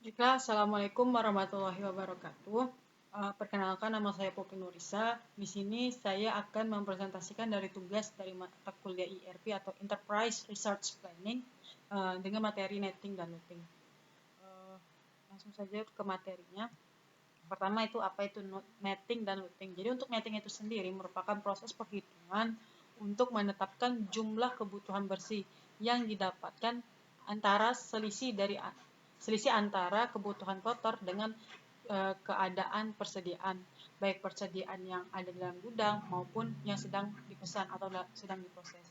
Baiklah, Assalamualaikum warahmatullahi wabarakatuh. Perkenalkan, nama saya Poppy Nurisa. Di sini saya akan mempresentasikan dari tugas dari mata kuliah IRP atau Enterprise Research Planning dengan materi netting dan looting. Langsung saja ke materinya. Pertama itu apa itu netting dan looting. Jadi untuk netting itu sendiri merupakan proses perhitungan untuk menetapkan jumlah kebutuhan bersih yang didapatkan antara selisih antara kebutuhan kotor dengan keadaan persediaan, baik persediaan yang ada dalam gudang maupun yang sedang dipesan atau sedang diproses.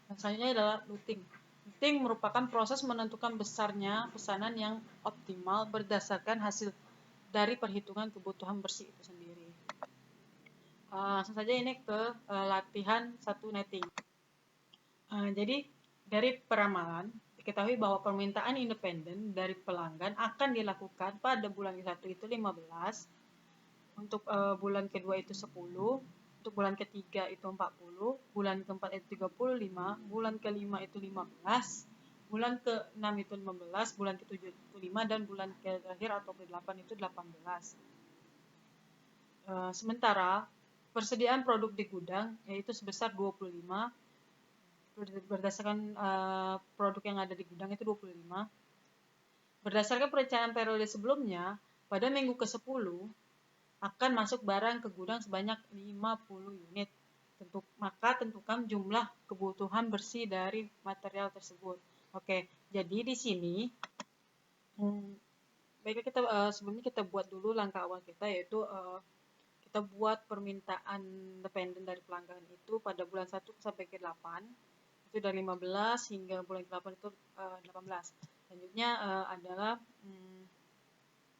Dan selanjutnya adalah looting. Looting merupakan proses menentukan besarnya pesanan yang optimal berdasarkan hasil dari perhitungan kebutuhan bersih itu sendiri. Langsung saja ini ke latihan satu netting. Jadi dari peramalan diketahui bahwa permintaan independen dari pelanggan akan dilakukan pada bulan ke-1 itu 15, untuk bulan kedua itu 10, untuk bulan ketiga itu 40, bulan keempat itu 35, bulan kelima itu 15, bulan ke-6 itu 15, bulan ke-7 itu 5, dan bulan terakhir atau ke-8 itu 18. Sementara persediaan produk di gudang yaitu sebesar 25, berdasarkan produk yang ada di gudang itu 25. Berdasarkan perencanaan periode sebelumnya, pada minggu ke-10 akan masuk barang ke gudang sebanyak 50 unit. Maka tentukan jumlah kebutuhan bersih dari material tersebut. Oke, jadi di sini baiklah kita sebelumnya kita buat dulu langkah awal kita, yaitu kita buat permintaan independen dari pelanggan itu pada bulan 1 sampai ke 8. Itu dari 15 hingga bulan ke-8 itu 18. Selanjutnya adalah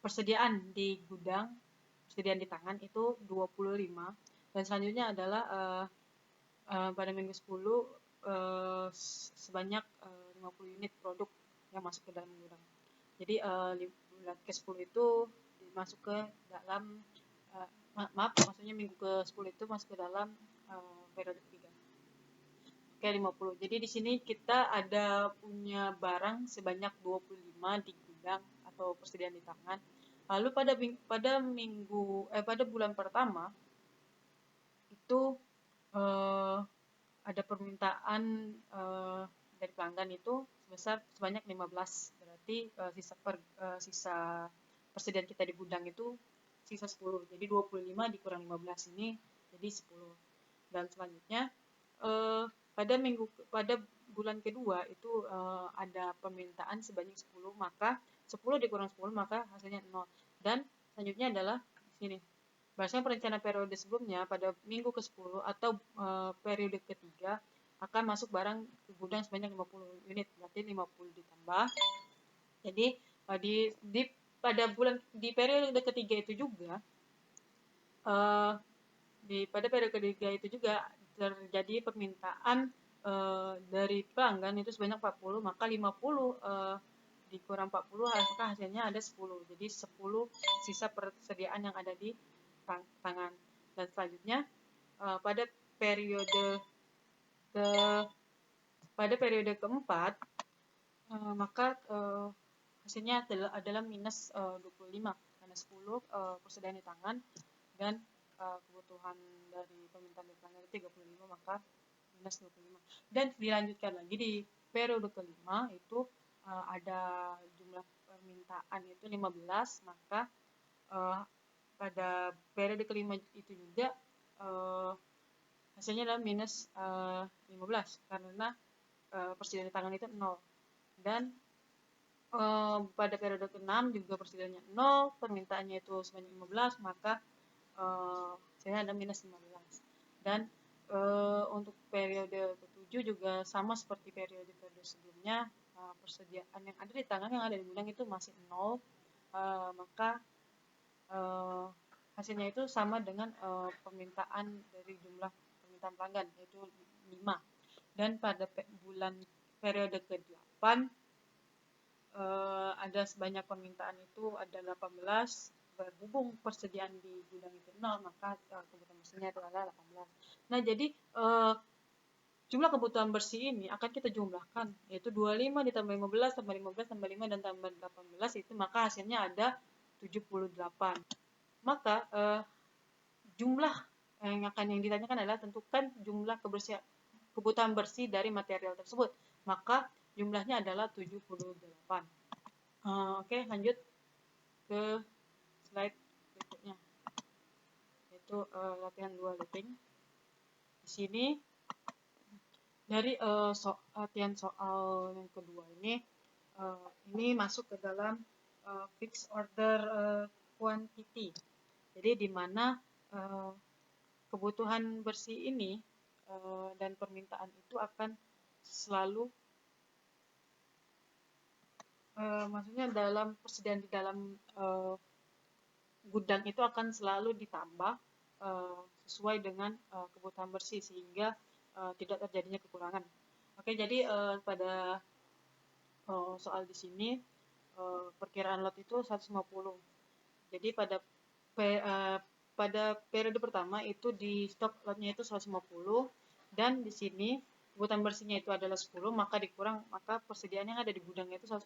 persediaan di gudang, persediaan di tangan itu 25. Dan selanjutnya adalah pada minggu 10 sebanyak 50 unit produk yang masuk ke dalam gudang. Jadi bulan ke-10 itu masuk ke dalam maksudnya minggu ke-10 itu masuk ke dalam periode ketiga. Oke, 50. Jadi di sini kita ada punya barang sebanyak 25 di gudang atau persediaan di tangan. Lalu pada bulan pertama itu ada permintaan dari pelanggan itu sebanyak 15. Berarti sisa persediaan kita di gudang itu sisa 10. Jadi 25 dikurang 15 ini jadi 10. Dan selanjutnya pada bulan kedua itu ada permintaan sebanyak 10, maka 10 dikurang 10 maka hasilnya 0. Dan selanjutnya adalah di sini. Berdasarkan perencanaan periode sebelumnya, pada minggu ke-10 atau periode ketiga akan masuk barang ke gudang sebanyak 50 unit, berarti 50 ditambah. Jadi di periode ketiga itu juga pada periode ketiga itu juga terjadi permintaan dari pelanggan itu sebanyak 40, maka 50 dikurang 40 maka hasilnya ada 10. Jadi 10 sisa persediaan yang ada di tangan. Dan selanjutnya pada periode keempat maka hasilnya adalah minus 25 karena 10 persediaan di tangan dan kebutuhan dari permintaan dari pelanggan 35, maka minus 25. Dan dilanjutkan lagi di periode kelima itu ada jumlah permintaan itu 15, maka pada periode kelima itu juga hasilnya adalah minus 15 karena persediaan di tangan itu 0. Dan pada periode ke-6 juga persediaannya 0, permintaannya itu sebanyak 15, maka hasilnya ada minus 15. Dan untuk periode ke-7 juga sama seperti periode-periode sebelumnya, persediaan yang ada di tangan yang ada di gudang itu masih 0, maka hasilnya itu sama dengan permintaan dari jumlah permintaan pelanggan, yaitu 5. Dan pada periode ke-8 ada sebanyak permintaan itu ada 18, berhubung persediaan di gudang itu 0, maka kebutuhan mesinnya itu adalah 18. Nah, jadi jumlah kebutuhan bersih ini akan kita jumlahkan, yaitu 25 ditambah 15 tambah 15 tambah 5 dan tambah 18 itu, maka hasilnya ada 78. Maka jumlah yang ditanyakan adalah tentukan jumlah kebutuhan bersih dari material tersebut. Maka jumlahnya adalah 78. Oke, lanjut ke slide berikutnya, yaitu latihan 2 looping. Di sini dari latihan soal yang kedua ini masuk ke dalam fixed order quantity. Jadi di mana kebutuhan bersih ini dan permintaan itu akan selalu maksudnya dalam persediaan di dalam gudang itu akan selalu ditambah sesuai dengan kebutuhan bersih sehingga tidak terjadinya kekurangan. Oke, jadi pada soal di sini perkiraan lot itu 150. Jadi pada periode pertama itu di stok lotnya itu 150 dan di sini kebutuhan bersihnya itu adalah 10, maka persediaan yang ada di gudangnya itu 140.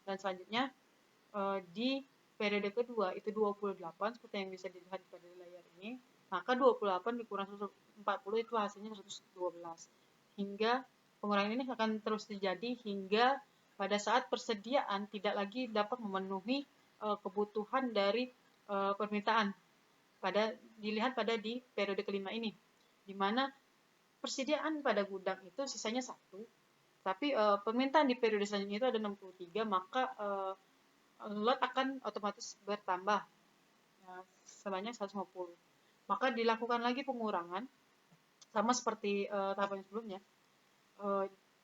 Dan selanjutnya di periode kedua itu 28 seperti yang bisa dilihat pada layar ini, maka 28 dikurang 140 itu hasilnya 112. Hingga pengurangan ini akan terus terjadi hingga pada saat persediaan tidak lagi dapat memenuhi kebutuhan dari permintaan. Dilihat pada di periode kelima ini, di mana persediaan pada gudang itu sisanya 1, tapi permintaan di periode selanjutnya itu ada 63, maka lot akan otomatis bertambah sebanyak 150. Maka dilakukan lagi pengurangan sama seperti tahapan sebelumnya,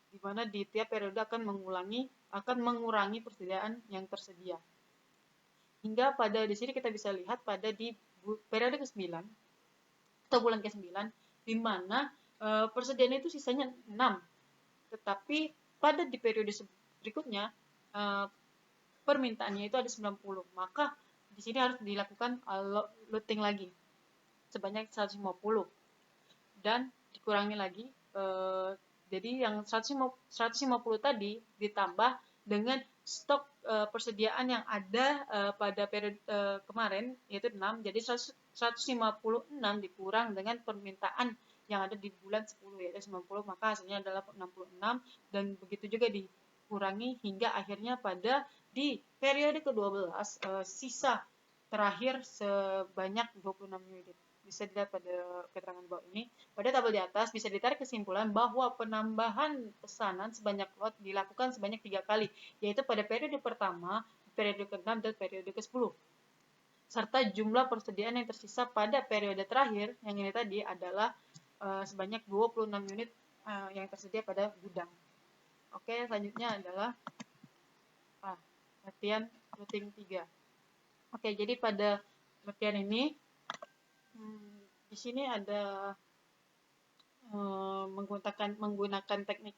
di mana di tiap periode akan mengurangi persediaan yang tersedia. Hingga pada di sini kita bisa lihat pada di periode ke-9 atau bulan ke-9, di mana persediaan itu sisanya 6. Tetapi pada di periode berikutnya permintaannya itu ada 90. Maka di sini harus dilakukan loading lagi sebanyak 150 dan dikurangi lagi. Jadi yang 150 tadi ditambah dengan stok persediaan yang ada pada periode kemarin yaitu 6. Jadi 156 dikurang dengan permintaan yang ada di bulan 10 yaitu 90, maka hasilnya adalah 66 dan begitu juga dikurangi hingga akhirnya pada di periode ke-12 sisa terakhir sebanyak 26 unit. Bisa dilihat pada keterangan bawah ini. Pada tabel di atas bisa ditarik kesimpulan bahwa penambahan pesanan sebanyak lot dilakukan sebanyak 3 kali, yaitu pada periode pertama, periode ke-6, dan periode ke-10. Serta jumlah persediaan yang tersisa pada periode terakhir, yang ini tadi adalah sebanyak 26 unit yang tersedia pada gudang. Oke, selanjutnya adalah latihan routing 3. Oke, jadi pada latihan ini di sini ada menggunakan teknik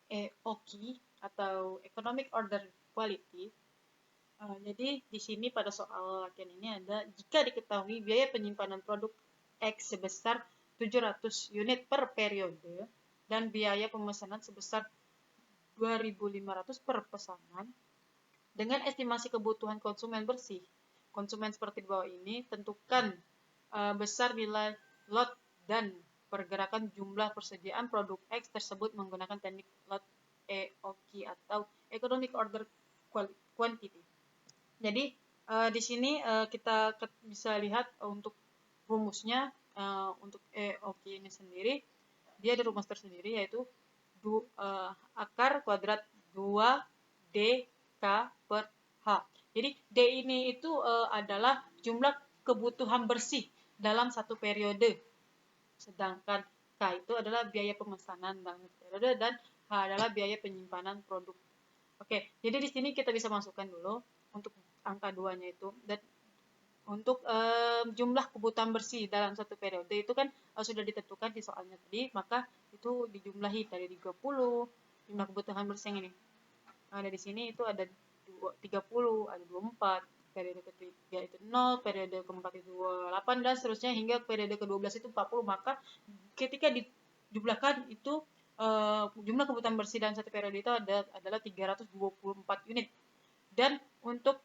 EOQ atau Economic Order Quality. Jadi di sini pada soal latihan ini ada, jika diketahui biaya penyimpanan produk X sebesar 700 unit per periode dan biaya pemesanan sebesar 2.500 per pesanan, dengan estimasi kebutuhan konsumen bersih, konsumen seperti di bawah ini, tentukan besar nilai lot dan pergerakan jumlah persediaan produk X tersebut menggunakan teknik lot EOQ atau Economic Order Quantity. Jadi di sini kita bisa lihat untuk rumusnya, untuk EOQ ini sendiri, dia ada rumus tersendiri yaitu akar kuadrat 2D K per H. Jadi D ini itu adalah jumlah kebutuhan bersih dalam satu periode. Sedangkan K itu adalah biaya pemesanan dalam periode dan H adalah biaya penyimpanan produk. Oke, jadi di sini kita bisa masukkan dulu untuk angka 2-nya itu, dan untuk jumlah kebutuhan bersih dalam satu periode itu kan sudah ditentukan di soalnya tadi, maka itu dijumlahi dari 30 jumlah kebutuhan bersih yang ini. Ada di sini itu ada 30, ada 24, periode ketiga itu 0, periode keempat itu 8, dan seterusnya hingga periode ke-12 itu 40. Maka ketika dijumlahkan itu jumlah kebutuhan bersih dalam satu periode itu adalah 324 unit. Dan untuk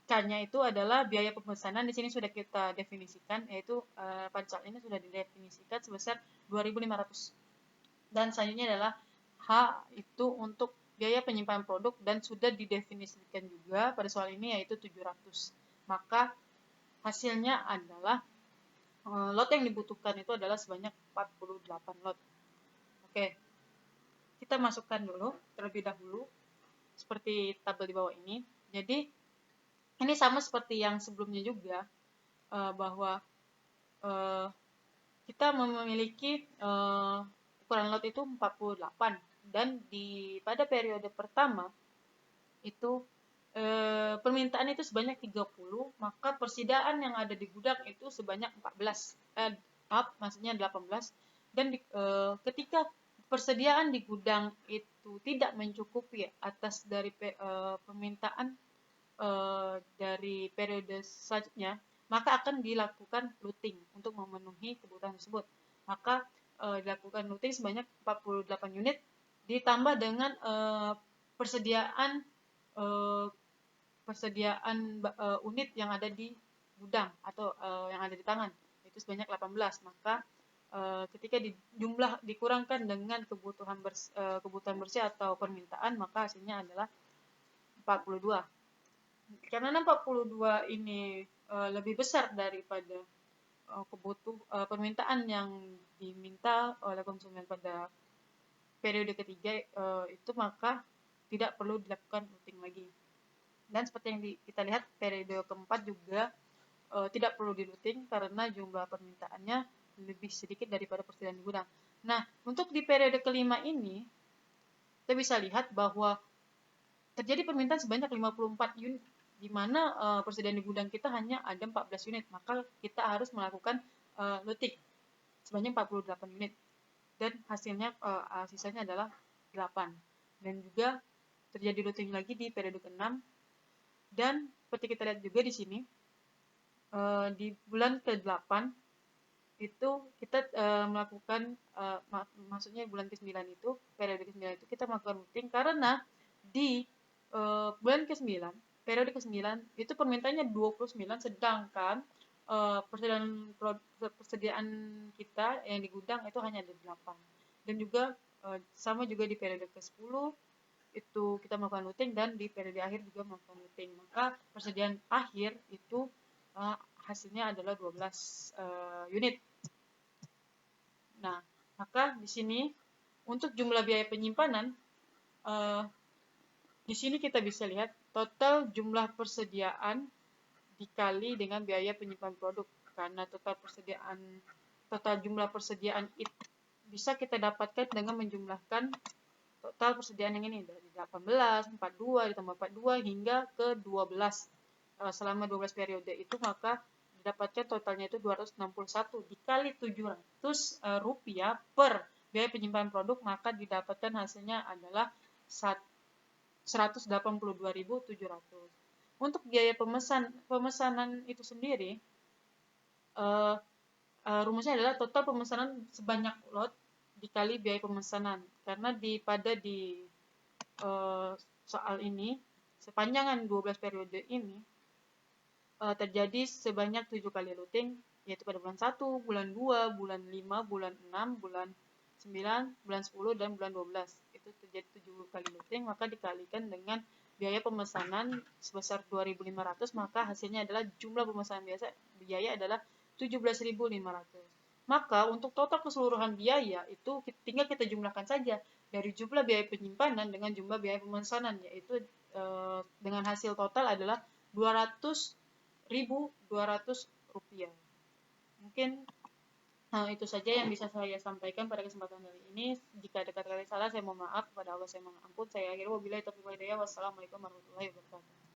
K-nya itu adalah biaya pemesanan. Di sini sudah kita definisikan, yaitu pada saat ini sudah didefinisikan sebesar 2.500. Dan selanjutnya adalah H itu untuk biaya penyimpanan produk, dan sudah didefinisikan juga pada soal ini, yaitu 700. Maka hasilnya adalah lot yang dibutuhkan itu adalah sebanyak 48 lot. Oke, kita masukkan dulu terlebih dahulu seperti tabel di bawah ini. Jadi ini sama seperti yang sebelumnya juga, bahwa kita memiliki ukuran lot itu 48, dan pada periode pertama itu permintaan itu sebanyak 30, maka persediaan yang ada di gudang itu sebanyak 18, dan ketika persediaan di gudang itu tidak mencukupi atas dari permintaan dari periode selanjutnya, maka akan dilakukan looting untuk memenuhi kebutuhan tersebut. Maka dilakukan looting sebanyak 48 unit, ditambah dengan persediaan unit yang ada di gudang atau yang ada di tangan, itu sebanyak 18. Maka ketika dikurangkan dengan kebutuhan bersih atau permintaan, maka hasilnya adalah 42. Karena 42 ini lebih besar daripada permintaan yang diminta oleh konsumen pada periode ketiga itu, maka tidak perlu dilakukan looting lagi. Dan seperti yang kita lihat, periode keempat juga tidak perlu di-looting karena jumlah permintaannya lebih sedikit daripada persediaan di gudang. Nah, untuk di periode kelima ini, kita bisa lihat bahwa terjadi permintaan sebanyak 54 unit, di mana persediaan di gudang kita hanya ada 14 unit. Maka kita harus melakukan looting sebanyak 48 unit. Dan hasilnya sisanya adalah 8. Dan juga terjadi looting lagi di periode ke-6. Dan seperti kita lihat juga di sini, di bulan ke-8 itu kita melakukan maksudnya bulan ke-9 itu, periode ke-9 itu kita melakukan looting karena di bulan ke-9, periode ke-9 itu permintaannya 29, sedangkan persediaan kita yang di gudang itu hanya ada 8. Dan juga sama juga di periode ke-10 itu kita melakukan looting, dan di periode akhir juga melakukan looting. Maka persediaan akhir itu hasilnya adalah 12 unit. Nah, maka di sini untuk jumlah biaya penyimpanan, di sini kita bisa lihat total jumlah persediaan dikali dengan biaya penyimpanan produk. Karena total jumlah persediaan itu bisa kita dapatkan dengan menjumlahkan total persediaan yang ini dari 18, 42 ditambah 42 hingga ke 12. Selama 12 periode itu, maka didapatkan totalnya itu 261 dikali 700 rupiah per biaya penyimpanan produk, maka didapatkan hasilnya adalah 182.700. Untuk biaya pemesanan itu sendiri, rumusnya adalah total pemesanan sebanyak lot dikali biaya pemesanan. Karena pada soal ini, sepanjang 12 periode ini terjadi sebanyak 7 kali looting, yaitu pada bulan 1, bulan 2, bulan 5, bulan 6, bulan 9, bulan 10, dan bulan 12. Itu terjadi 7 kali looting, maka dikalikan dengan biaya pemesanan sebesar 2.500, maka hasilnya adalah jumlah pemesanan biaya adalah 17.500. Maka untuk total keseluruhan biaya itu tinggal kita jumlahkan saja dari jumlah biaya penyimpanan dengan jumlah biaya pemesanan, yaitu dengan hasil total adalah 200.200 rupiah. Mungkin itu saja yang bisa saya sampaikan pada kesempatan kali ini. Jika ada kata-kata salah, saya mohon maaf. Kepada Allah saya mohon ampun. Saya akhiri wabillahi taufiq wal hidayah. Wassalamualaikum warahmatullahi wabarakatuh.